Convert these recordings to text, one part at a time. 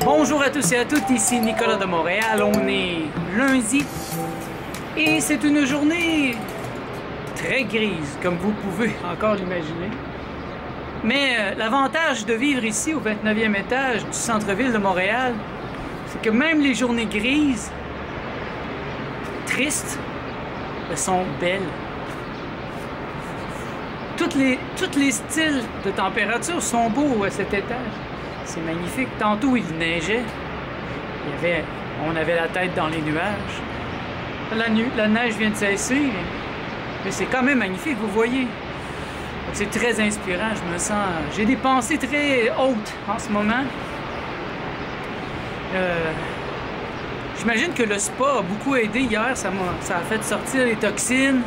Bonjour à tous et à toutes, ici Nicolas de Montréal. On est lundi et c'est une journée très grise, comme vous pouvez encore l'imaginer. Mais l'avantage de vivre ici au 29e étage du centre-ville de Montréal, c'est que même les journées grises, tristes, elles sont belles. Tous les styles de température sont beaux à cet étage. C'est magnifique. Tantôt, il neigeait. On avait la tête dans les nuages. La neige vient de cesser, mais c'est quand même magnifique, vous voyez. C'est très inspirant, je me sens... J'ai des pensées très hautes en ce moment. J'imagine que le spa a beaucoup aidé hier. Ça a fait sortir les toxines.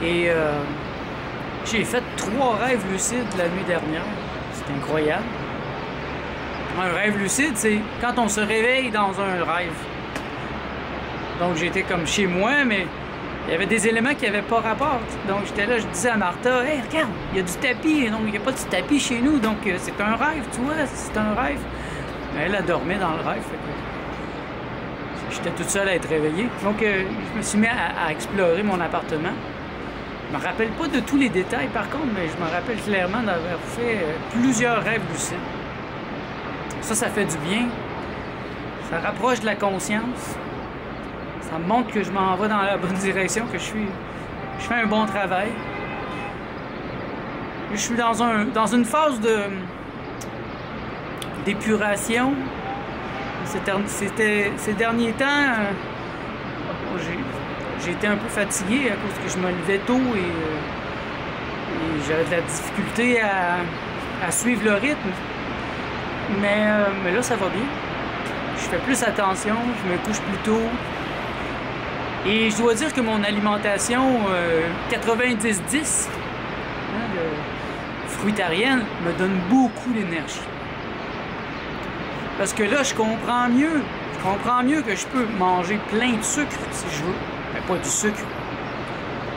Et j'ai fait 3 rêves lucides la nuit dernière. C'est incroyable. Un rêve lucide, c'est quand on se réveille dans un rêve. Donc j'étais comme chez moi, mais il y avait des éléments qui n'avaient pas rapport. Donc j'étais là, je disais à Martha, « Hey, regarde, il y a du tapis. » Non, il n'y a pas de tapis chez nous, donc c'est un rêve, tu vois, c'est un rêve. Elle dormait dans le rêve. J'étais toute seule à être réveillée. Donc je me suis mis à explorer mon appartement. Je me rappelle pas de tous les détails, par contre, mais je me rappelle clairement d'avoir fait plusieurs rêves lucides. Ça fait du bien. Ça rapproche de la conscience. Ça me montre que je m'en vais dans la bonne direction, que je fais un bon travail. Je suis dans une phase d'épuration. Ces derniers temps, j'ai été un peu fatigué à cause que je me levais tôt et j'avais de la difficulté à suivre le rythme. Mais là, ça va bien. Je fais plus attention, je me couche plus tôt. Et je dois dire que mon alimentation 90-10, fruitarienne, me donne beaucoup d'énergie. Parce que là, je comprends mieux. Je comprends mieux que je peux manger plein de sucre si je veux. Mais pas du sucre.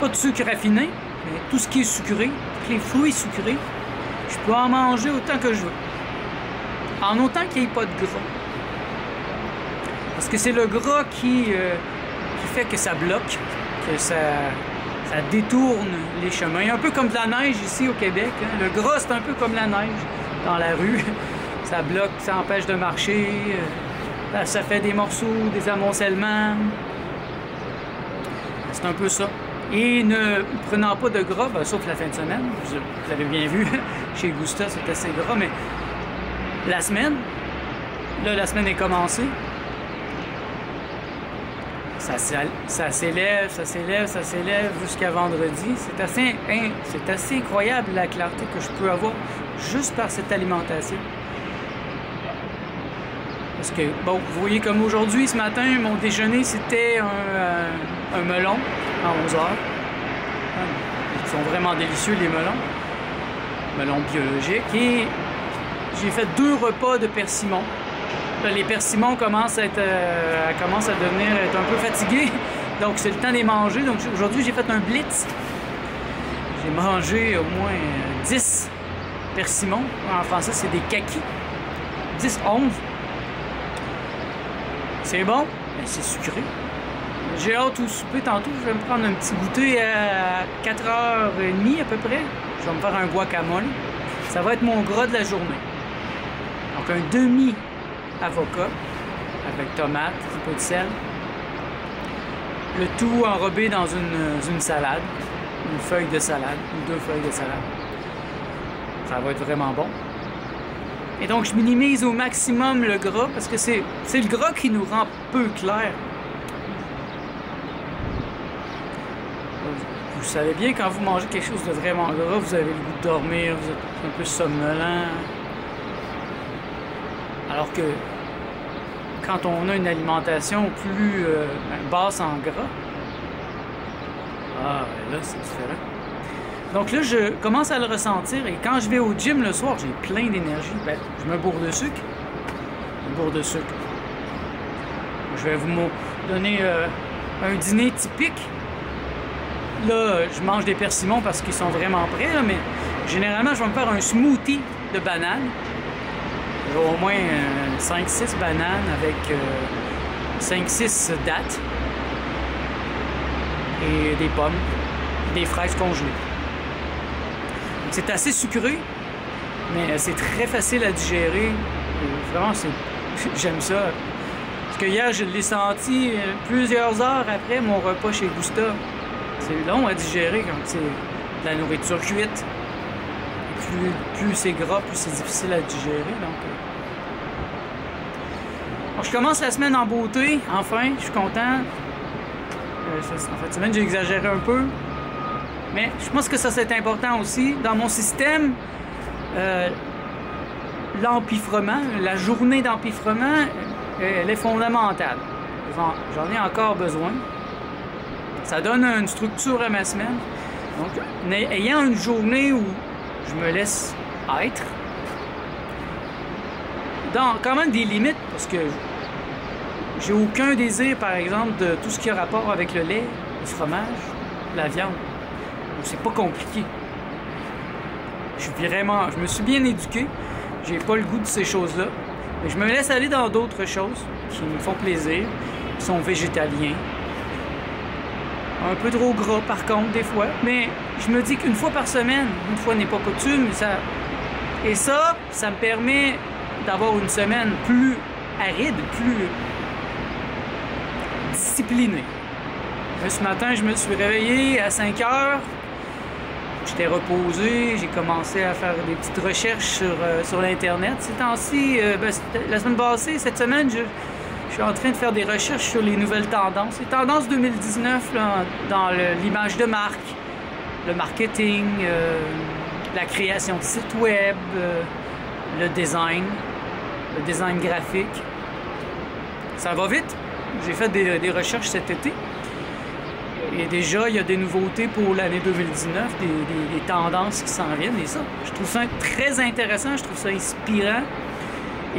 Pas de sucre raffiné, mais tout ce qui est sucré, tous les fruits sucrés, je peux en manger autant que je veux. En autant qu'il n'y ait pas de gras. Parce que c'est le gras qui fait que ça bloque, que ça détourne les chemins. Un peu comme de la neige ici au Québec. Hein. Le gras, c'est un peu comme la neige dans la rue. Ça bloque, ça empêche de marcher. Ça fait des morceaux, des amoncellements. C'est un peu ça. Et ne prenant pas de gras, ben, sauf la fin de semaine, vous l'avez bien vu, chez Gusta, c'est assez gras, mais la semaine est commencée. Ça s'élève jusqu'à vendredi. C'est assez incroyable la clarté que je peux avoir juste par cette alimentation. Parce que, bon, vous voyez comme aujourd'hui, ce matin, mon déjeuner, c'était un melon à 11 h. Ils sont vraiment délicieux, les melons. Melons biologiques. Et j'ai fait 2 repas de persimon. Là, les persimons commencent à devenir un peu fatigués. Donc, c'est le temps de les manger. Donc, aujourd'hui, j'ai fait un blitz. J'ai mangé au moins 10 persimons. En français, c'est des kakis. 10, 11. C'est bon, mais c'est sucré. J'ai hâte au souper tantôt. Je vais me prendre un petit goûter à 4h30 à peu près. Je vais me faire un guacamole. Ça va être mon gras de la journée. Donc, un demi-avocat avec tomate, un peu de sel. Le tout enrobé dans une salade. Une feuille de salade, ou 2 feuilles de salade. Ça va être vraiment bon. Et donc, je minimise au maximum le gras parce que c'est le gras qui nous rend peu clair. Vous savez bien, quand vous mangez quelque chose de vraiment gras, vous avez le goût de dormir, vous êtes un peu somnolent. Alors que quand on a une alimentation plus basse en gras, là, c'est différent. Donc là, je commence à le ressentir et quand je vais au gym le soir, j'ai plein d'énergie. Ben, je me bourre de sucre. Une bourre de sucre. Je vais vous donner un dîner typique. Là, je mange des persimons parce qu'ils sont vraiment prêts, là, mais généralement, je vais me faire un smoothie de bananes. J'ai au moins 5-6 bananes avec 5-6 dattes et des pommes, des fraises congelées. C'est assez sucré, mais c'est très facile à digérer. Et vraiment, j'aime ça. Parce que hier, je l'ai senti plusieurs heures après mon repas chez Gusta. C'est long à digérer quand c'est de la nourriture cuite. Plus c'est gras, plus c'est difficile à digérer. Donc, je commence la semaine en beauté, enfin, je suis content. En fin de semaine, j'ai exagéré un peu. Mais je pense que ça, c'est important aussi. Dans mon système, l'empiffrement, la journée d'empiffrement, elle est fondamentale. J'en ai encore besoin. Ça donne une structure à ma semaine. Donc, ayant une journée où je me laisse être, dans quand même des limites, parce que j'ai aucun désir, par exemple, de tout ce qui a rapport avec le lait, le fromage, la viande. C'est pas compliqué. Je me suis bien éduqué. J'ai pas le goût de ces choses-là. Mais je me laisse aller dans d'autres choses qui me font plaisir, qui sont végétaliens. Un peu trop gras, par contre, des fois. Mais je me dis qu'une fois par semaine, une fois n'est pas coutume, ça me permet d'avoir une semaine plus aride, plus disciplinée. Ce matin, je me suis réveillé à 5 heures. J'étais reposé, j'ai commencé à faire des petites recherches sur l'Internet. Ces temps-ci, la semaine passée, cette semaine, je suis en train de faire des recherches sur les nouvelles tendances. Les tendances 2019 là, dans l'image de marque, le marketing, la création de sites web, le design graphique. Ça va vite. J'ai fait des recherches cet été. Et déjà, il y a des nouveautés pour l'année 2019, des tendances qui s'en viennent. Et ça, je trouve ça très intéressant, je trouve ça inspirant.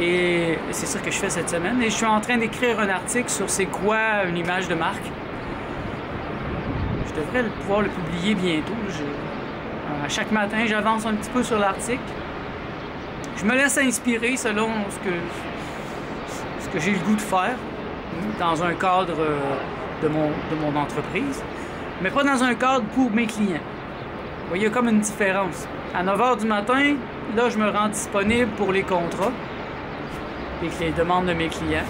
Et c'est ça que je fais cette semaine. Et je suis en train d'écrire un article sur c'est quoi une image de marque. Je devrais pouvoir le publier bientôt. À chaque matin, j'avance un petit peu sur l'article. Je me laisse inspirer selon ce que j'ai le goût de faire dans un cadre de mon entreprise, mais pas dans un cadre pour mes clients. Vous voyez, il y a comme une différence. À 9 h du matin, là, je me rends disponible pour les contrats et les demandes de mes clients.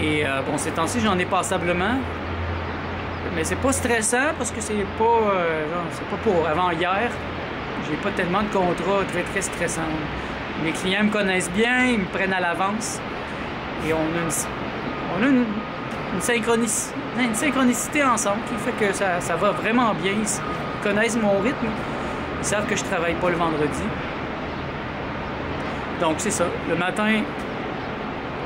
Et bon, ces temps-ci, j'en ai passablement, mais c'est pas stressant parce que c'est pas pour avant hier. J'ai pas tellement de contrats très très stressants. Mes clients me connaissent bien, ils me prennent à l'avance et on a une synchronicité ensemble qui fait que ça va vraiment bien. Ils connaissent mon rythme. Ils savent que je travaille pas le vendredi. Donc c'est ça. Le matin,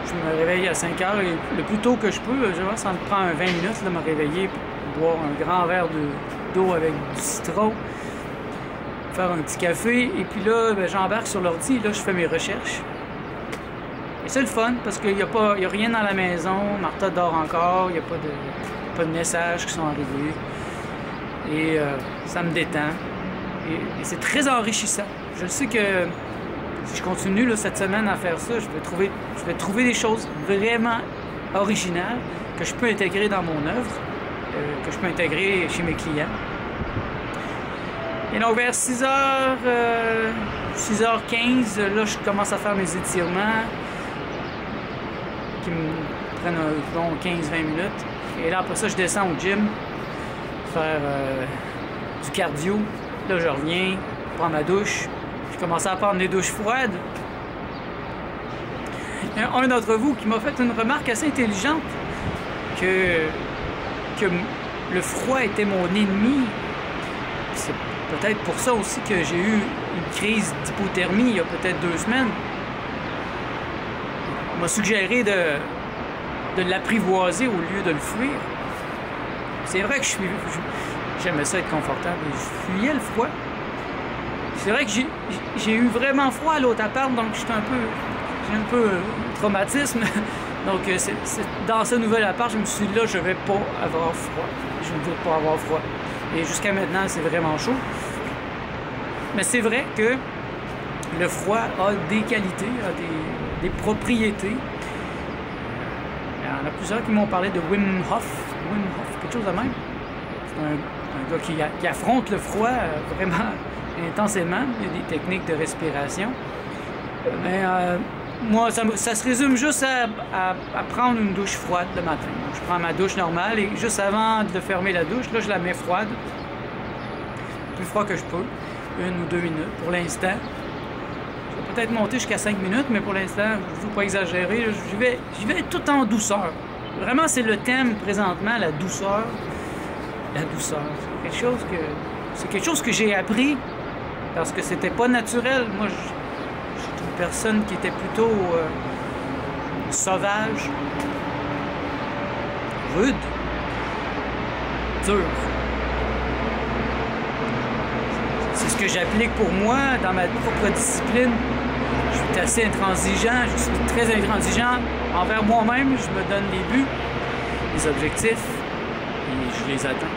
je me réveille à 5 h et le plus tôt que je peux, ça me prend 20 minutes de me réveiller pour boire un grand verre d'eau avec du citron, faire un petit café et puis là, j'embarque sur l'ordi et là, je fais mes recherches. Et c'est le fun parce qu'il n'y a rien dans la maison. Martha dort encore. Il n'y a pas de messages qui sont arrivés. Et ça me détend. Et c'est très enrichissant. Je sais que si je continue là, cette semaine à faire ça, je vais trouver des choses vraiment originales que je peux intégrer dans mon œuvre, que je peux intégrer chez mes clients. Et donc vers 6h15, là, je commence à faire mes étirements qui me prennent bon 15-20 minutes. Et là, après ça, je descends au gym, faire du cardio. Là, je reviens, je prends ma douche. Je commence à prendre des douches froides. Il y a un d'entre vous qui m'a fait une remarque assez intelligente, que le froid était mon ennemi. C'est peut-être pour ça aussi que j'ai eu une crise d'hypothermie il y a peut-être 2 semaines. On m'a suggéré de l'apprivoiser au lieu de le fuir. C'est vrai que j'aimais ça être confortable et je fuyais le froid. C'est vrai que j'ai eu vraiment froid à l'autre appart, donc j'ai un peu traumatisme. Donc dans ce nouvel appart, je me suis dit là, je vais pas avoir froid. Je ne veux pas avoir froid. Et jusqu'à maintenant, c'est vraiment chaud. Mais c'est vrai que le froid a des qualités, a des propriétés. Il y en a plusieurs qui m'ont parlé de Wim Hof, quelque chose de même. C'est un gars qui affronte le froid vraiment intensément. Il y a des techniques de respiration. Mais moi, ça se résume juste à prendre une douche froide le matin. Donc, je prends ma douche normale et juste avant de fermer la douche, là, je la mets froide. Le plus froid que je peux. 1 ou 2 minutes pour l'instant. Je vais peut-être monter jusqu'à 5 minutes, mais pour l'instant, je ne veux pas exagérer. Je vais tout en douceur. Vraiment, c'est le thème présentement, la douceur. La douceur. C'est quelque chose que j'ai appris parce que c'était pas naturel. Moi, j'étais une personne qui était plutôt sauvage, rude, dure. C'est ce que j'applique pour moi dans ma propre discipline. Je suis assez intransigeant, je suis très intransigeant envers moi-même. Je me donne des buts, des objectifs et je les atteins.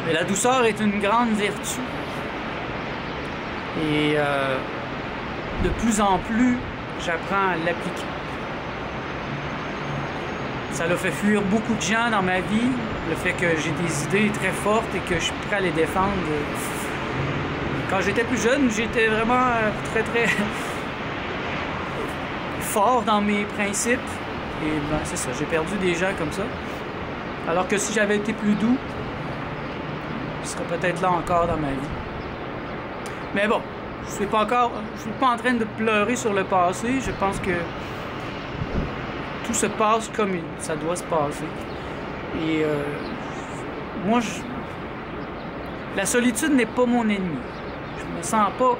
Mais la douceur est une grande vertu. Et de plus en plus, j'apprends à l'appliquer. Ça l'a fait fuir beaucoup de gens dans ma vie, le fait que j'ai des idées très fortes et que je suis prêt à les défendre. Quand j'étais plus jeune, j'étais vraiment très fort dans mes principes. Et ben, c'est ça, j'ai perdu des gens comme ça. Alors que si j'avais été plus doux, je serais peut-être là encore dans ma vie. Mais bon, je suis pas en train de pleurer sur le passé. Je pense que tout se passe comme ça doit se passer. Et moi, la solitude n'est pas mon ennemi. Je me sens pas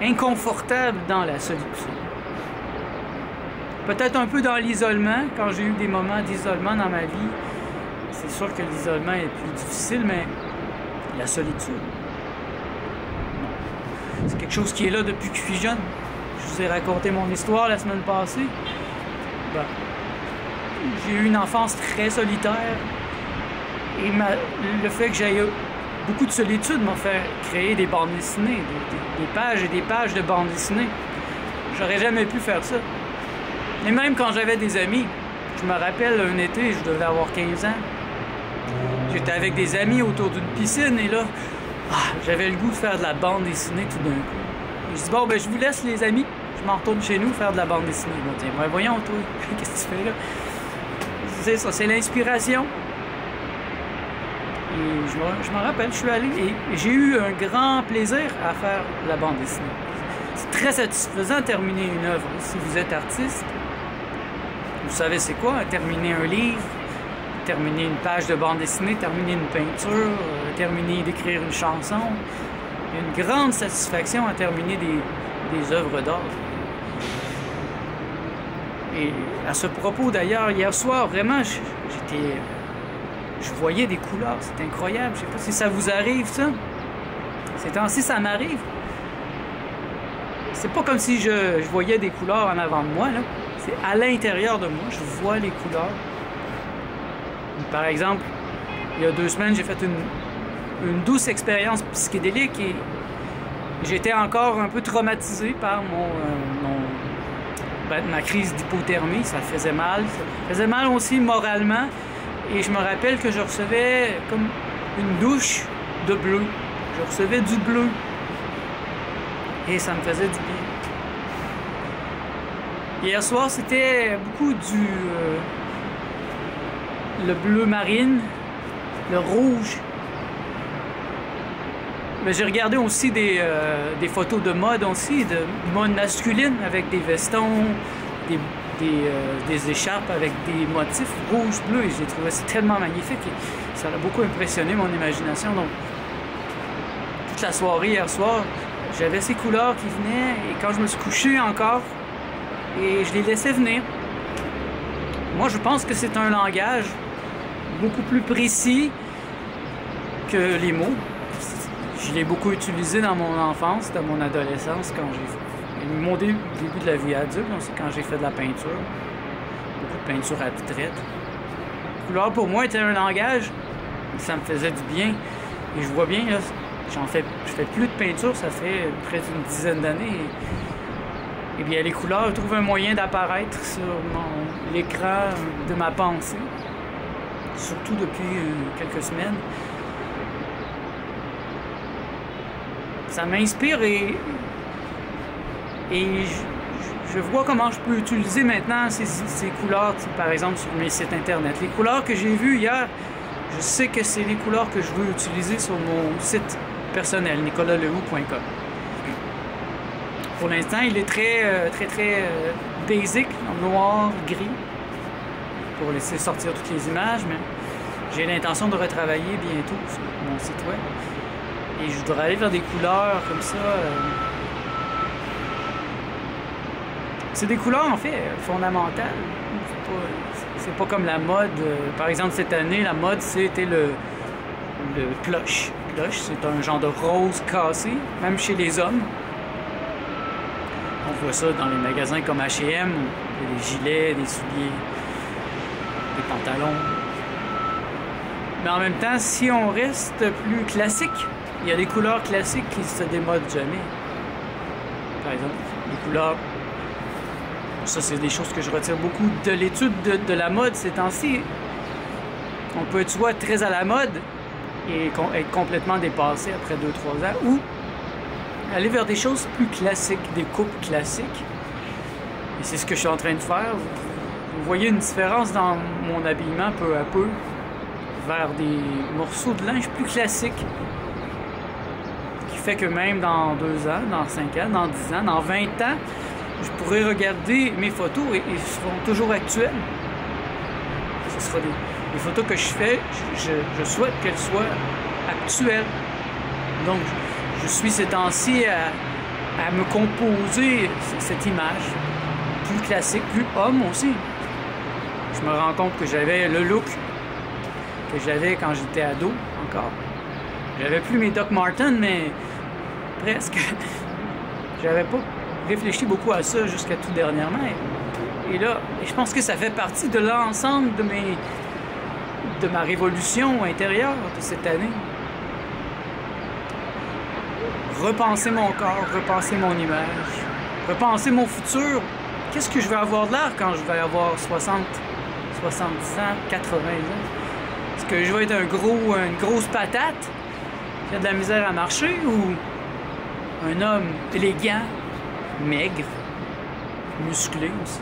inconfortable dans la solitude. Peut-être un peu dans l'isolement, quand j'ai eu des moments d'isolement dans ma vie. C'est sûr que l'isolement est plus difficile, mais la solitude, c'est quelque chose qui est là depuis que je suis jeune. Je vous ai raconté mon histoire la semaine passée. Ben, j'ai eu une enfance très solitaire et le fait que j'aie beaucoup de solitude m'a fait créer des bandes dessinées, des pages et des pages de bandes dessinées. J'aurais jamais pu faire ça. Et même quand j'avais des amis, je me rappelle un été, je devais avoir 15 ans, j'étais avec des amis autour d'une piscine et là, j'avais le goût de faire de la bande dessinée tout d'un coup. Et je dis, bon, ben je vous laisse les amis, je m'en retourne chez nous faire de la bande dessinée. Ils vont dire, ouais, voyons toi, qu'est-ce que tu fais là? C'est ça, c'est l'inspiration. Et je m'en rappelle, je suis allé et j'ai eu un grand plaisir à faire de la bande dessinée. C'est très satisfaisant de terminer une œuvre. Si vous êtes artiste, vous savez c'est quoi, terminer un livre, terminer une page de bande dessinée, terminer une peinture, terminer d'écrire une chanson. Il y a une grande satisfaction à terminer des œuvres d'art. Et à ce propos d'ailleurs, hier soir, vraiment, je voyais des couleurs, c'est incroyable. Je sais pas si ça vous arrive ça. Ces temps-ci, ça m'arrive. C'est pas comme si je voyais des couleurs en avant de moi, là. C'est à l'intérieur de moi, je vois les couleurs. Par exemple, il y a 2 semaines, j'ai fait une douce expérience psychédélique et j'étais encore un peu traumatisé par ma crise d'hypothermie. Ça faisait mal. Ça faisait mal aussi moralement. Et je me rappelle que je recevais comme une douche de bleu. Je recevais du bleu. Et ça me faisait du bien. Hier soir, c'était beaucoup le bleu marine, le rouge. Mais j'ai regardé aussi des photos de mode aussi, de mode masculine avec des vestons, des écharpes avec des motifs rouge, bleu. Et j'ai trouvé ça tellement magnifique et ça a beaucoup impressionné mon imagination. Donc, toute la soirée hier soir, j'avais ces couleurs qui venaient et quand je me suis couché encore, et je les laissais venir. Moi, je pense que c'est un langage beaucoup plus précis que les mots. Je l'ai beaucoup utilisé dans mon enfance, dans mon adolescence, quand j'ai mon début de la vie adulte, c'est quand j'ai fait de la peinture. Beaucoup de peinture abstraite. La couleur pour moi était un langage, ça me faisait du bien. Et je vois bien, là, je fais plus de peinture, ça fait près d'une dizaine d'années. Et bien les couleurs trouvent un moyen d'apparaître sur l'écran de ma pensée, surtout depuis quelques semaines. Ça m'inspire et je vois comment je peux utiliser maintenant ces couleurs, par exemple sur mes sites internet. Les couleurs que j'ai vues hier, je sais que c'est les couleurs que je veux utiliser sur mon site personnel, nicolalehoux.com. Pour l'instant, il est très basic, en noir, gris, pour laisser sortir toutes les images, mais j'ai l'intention de retravailler bientôt sur mon site web. Et je voudrais aller vers des couleurs comme ça. C'est des couleurs, en fait, fondamentales. C'est pas comme la mode. Par exemple, cette année, la mode, c'était le plush. Plush, c'est un genre de rose cassé, même chez les hommes. On voit ça dans les magasins comme H&M, des gilets, des souliers, des pantalons. Mais en même temps, si on reste plus classique, il y a des couleurs classiques qui se démodent jamais. Par exemple, les couleurs... Ça, c'est des choses que je retire beaucoup de l'étude de la mode ces temps-ci. On peut être soit très à la mode et être complètement dépassé après 2-3 ans, ou aller vers des choses plus classiques, des coupes classiques. Et c'est ce que je suis en train de faire. Vous voyez une différence dans mon habillement peu à peu vers des morceaux de linge plus classiques. Qui fait que même dans 2 ans, dans 5 ans, dans 10 ans, dans 20 ans, je pourrais regarder mes photos et elles seront toujours actuelles. Ce sera des photos que je fais, je souhaite qu'elles soient actuelles. Donc, je suis ces temps-ci à me composer cette image plus classique, plus homme aussi. Je me rends compte que j'avais le look que j'avais quand j'étais ado encore. J'avais plus mes Doc Martens, mais presque. J'avais pas réfléchi beaucoup à ça jusqu'à tout dernièrement. Et là, je pense que ça fait partie de l'ensemble de ma révolution intérieure de cette année. Repenser mon corps, repenser mon image, repenser mon futur. Qu'est-ce que je vais avoir de l'air quand je vais avoir 60, 70 ans, 80 ans? Est-ce que je vais être une grosse patate qui a de la misère à marcher, ou un homme élégant, maigre, musclé aussi?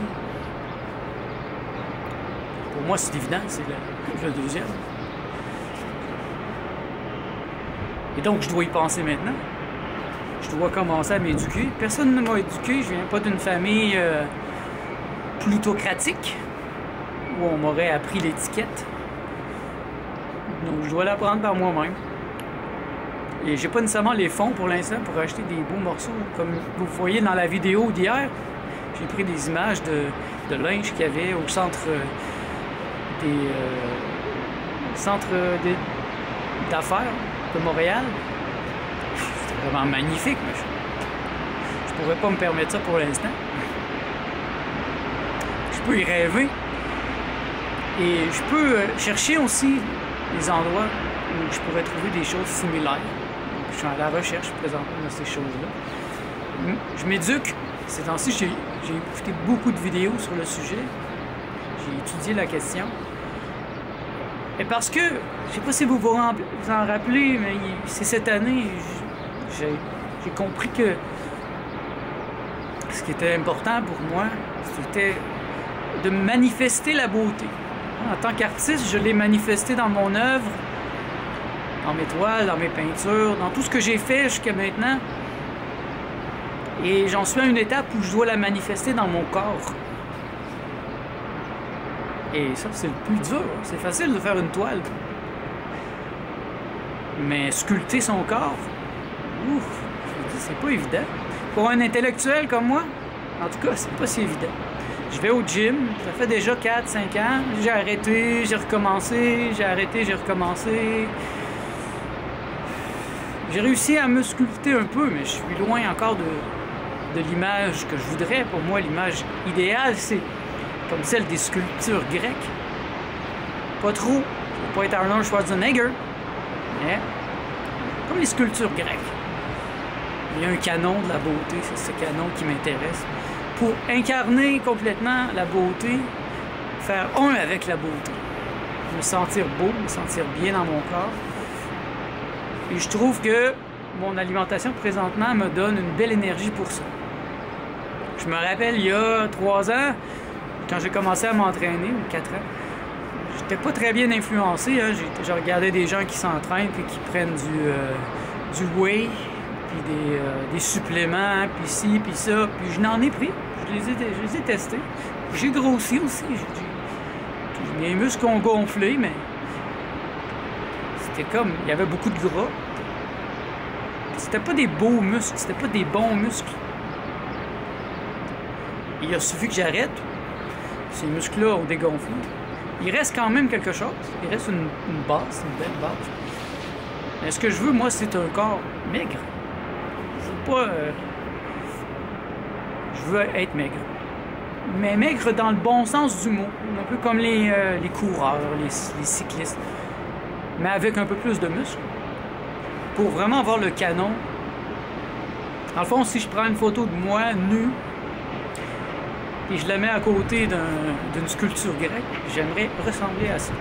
Pour moi, c'est évident, c'est le deuxième. Et donc, je dois y penser maintenant. Je dois commencer à m'éduquer. Personne ne m'a éduqué. Je viens pas d'une famille plutocratique où on m'aurait appris l'étiquette. Donc, je dois l'apprendre par moi-même. Et j'ai pas nécessairement les fonds pour l'instant pour acheter des beaux morceaux. Comme vous voyez dans la vidéo d'hier, j'ai pris des images de linge qu'il y avait au centre d'affaires de Montréal. C'était vraiment magnifique, mais je pourrais pas me permettre ça pour l'instant. Je peux y rêver. Et je peux chercher aussi des endroits où je pourrais trouver des choses similaires. Je suis à la recherche présentement de ces choses-là. Je m'éduque. Ces temps-ci, j'ai écouté beaucoup de vidéos sur le sujet. J'ai étudié la question. Et parce que, je sais pas si vous vous en rappelez, mais c'est cette année, j'ai compris que ce qui était important pour moi, c'était de manifester la beauté. En tant qu'artiste, je l'ai manifesté dans mon œuvre, dans mes toiles, dans mes peintures, dans tout ce que j'ai fait jusqu'à maintenant. Et j'en suis à une étape où je dois la manifester dans mon corps. Et ça, c'est le plus dur. C'est facile de faire une toile. Mais sculpter son corps, ouf, c'est pas évident. Pour un intellectuel comme moi, en tout cas, c'est pas si évident. Je vais au gym, ça fait déjà 4-5 ans. J'ai arrêté, j'ai recommencé, j'ai arrêté, j'ai recommencé. J'ai réussi à me sculpter un peu, mais je suis loin encore de l'image que je voudrais. Pour moi, l'image idéale, c'est comme celle des sculptures grecques. Pas trop, je veux pas être Arnold Schwarzenegger, mais comme les sculptures grecques. Il y a un canon de la beauté, c'est ce canon qui m'intéresse. Pour incarner complètement la beauté, faire un avec la beauté. Me sentir beau, me sentir bien dans mon corps. Et je trouve que mon alimentation présentement me donne une belle énergie pour ça. Je me rappelle il y a 3 ans, quand j'ai commencé à m'entraîner, ou 4 ans, j'étais pas très bien influencé. Hein. J'ai regardé des gens qui s'entraînent puis qui prennent du whey, puis des suppléments, puis ci, puis ça. Puis je n'en ai pris. Je les ai testés. J'ai grossi aussi. Mes muscles ont gonflé, mais c'était comme... Il y avait beaucoup de gras. C'était pas des beaux muscles, c'était pas des bons muscles. Il a suffi que j'arrête. Ces muscles-là ont dégonflé. Il reste quand même quelque chose. Il reste une base, une belle base. Mais ce que je veux, moi, c'est un corps maigre. Je veux pas... Je veux être maigre. Mais maigre dans le bon sens du mot. Un peu comme les coureurs, les cyclistes. Mais avec un peu plus de muscles. Pour vraiment avoir le canon. Dans le fond, si je prends une photo de moi, nu, et je la mets à côté d'une sculpture grecque, j'aimerais ressembler à ça.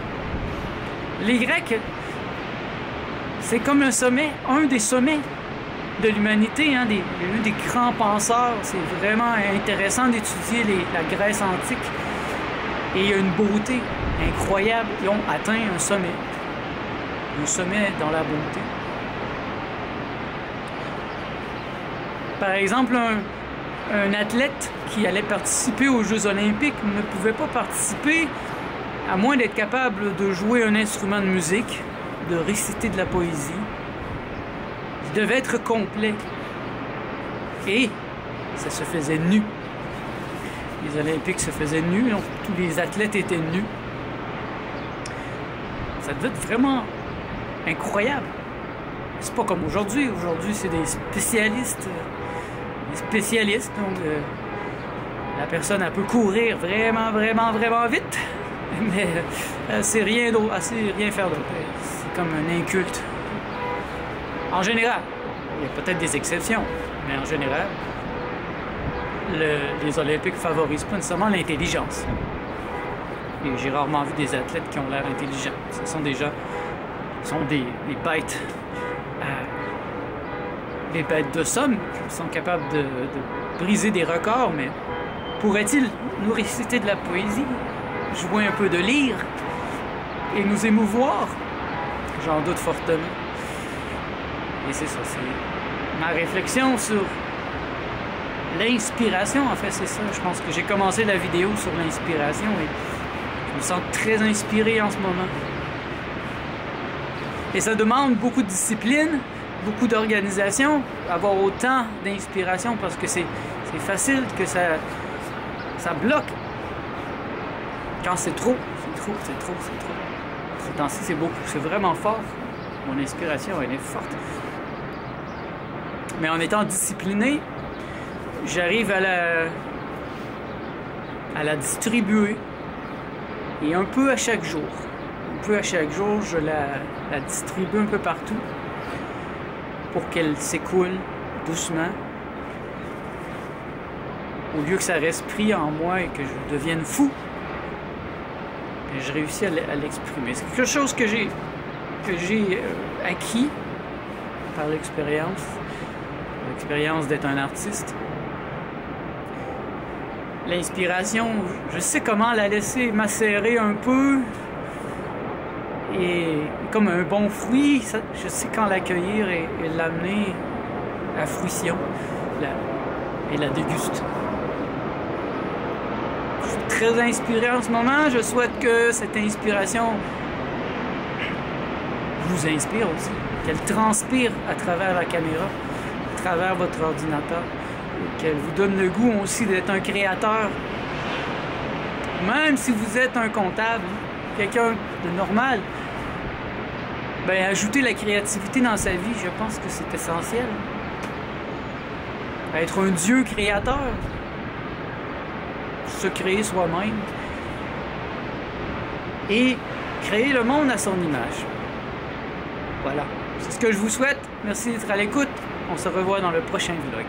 Les Grecs, c'est comme un sommet, un des sommets de l'humanité, hein, un des grands penseurs. C'est vraiment intéressant d'étudier la Grèce antique. Et il y a une beauté incroyable. Ils ont atteint un sommet dans la beauté. Par exemple, un athlète qui allait participer aux Jeux olympiques ne pouvait pas participer à moins d'être capable de jouer un instrument de musique, de réciter de la poésie. Il devait être complet. Et ça se faisait nu. Les Olympiques se faisaient nus, donc tous les athlètes étaient nus. Ça devait être vraiment incroyable. C'est pas comme aujourd'hui. Aujourd'hui, c'est des spécialistes. Donc, la personne, elle peut courir vraiment, vraiment, vraiment vite, mais elle sait rien d'autre, elle sait rien faire d'autre. C'est comme un inculte. En général, il y a peut-être des exceptions, mais en général, les Olympiques ne favorisent pas nécessairement l'intelligence. Et j'ai rarement vu des athlètes qui ont l'air intelligents. Ce sont des gens, des bêtes. Les bêtes de somme qui sont capables de briser des records, mais pourraient-ils nous réciter de la poésie, jouer un peu de lyre et nous émouvoir? J'en doute fortement. Et c'est ça, c'est ma réflexion sur l'inspiration. En fait, c'est ça. Je pense que j'ai commencé la vidéo sur l'inspiration et je me sens très inspiré en ce moment. Et ça demande beaucoup de discipline, beaucoup d'organisation, avoir autant d'inspiration parce que c'est facile que ça bloque. Quand c'est trop. Ces temps-ci, c'est beaucoup, c'est vraiment fort. Mon inspiration, elle est forte. Mais en étant discipliné, j'arrive à la distribuer. Et un peu à chaque jour. Je la distribue un peu partout pour qu'elle s'écoule doucement. Au lieu que ça reste pris en moi et que je devienne fou, je réussis à l'exprimer. C'est quelque chose que j'ai acquis par l'expérience d'être un artiste. L'inspiration, je sais comment la laisser macérer un peu et comme un bon fruit, je sais quand l'accueillir et l'amener à fruition et la déguster. Je suis très inspiré en ce moment. Je souhaite que cette inspiration vous inspire aussi, qu'elle transpire à travers la caméra, à travers votre ordinateur, qu'elle vous donne le goût aussi d'être un créateur Même si vous êtes un comptable, quelqu'un de normal, ben ajouter la créativité dans sa vie, je pense que c'est essentiel. Être un Dieu créateur. Se créer soi-même. Et créer le monde à son image. Voilà. C'est ce que je vous souhaite. Merci d'être à l'écoute. On se revoit dans le prochain vlog.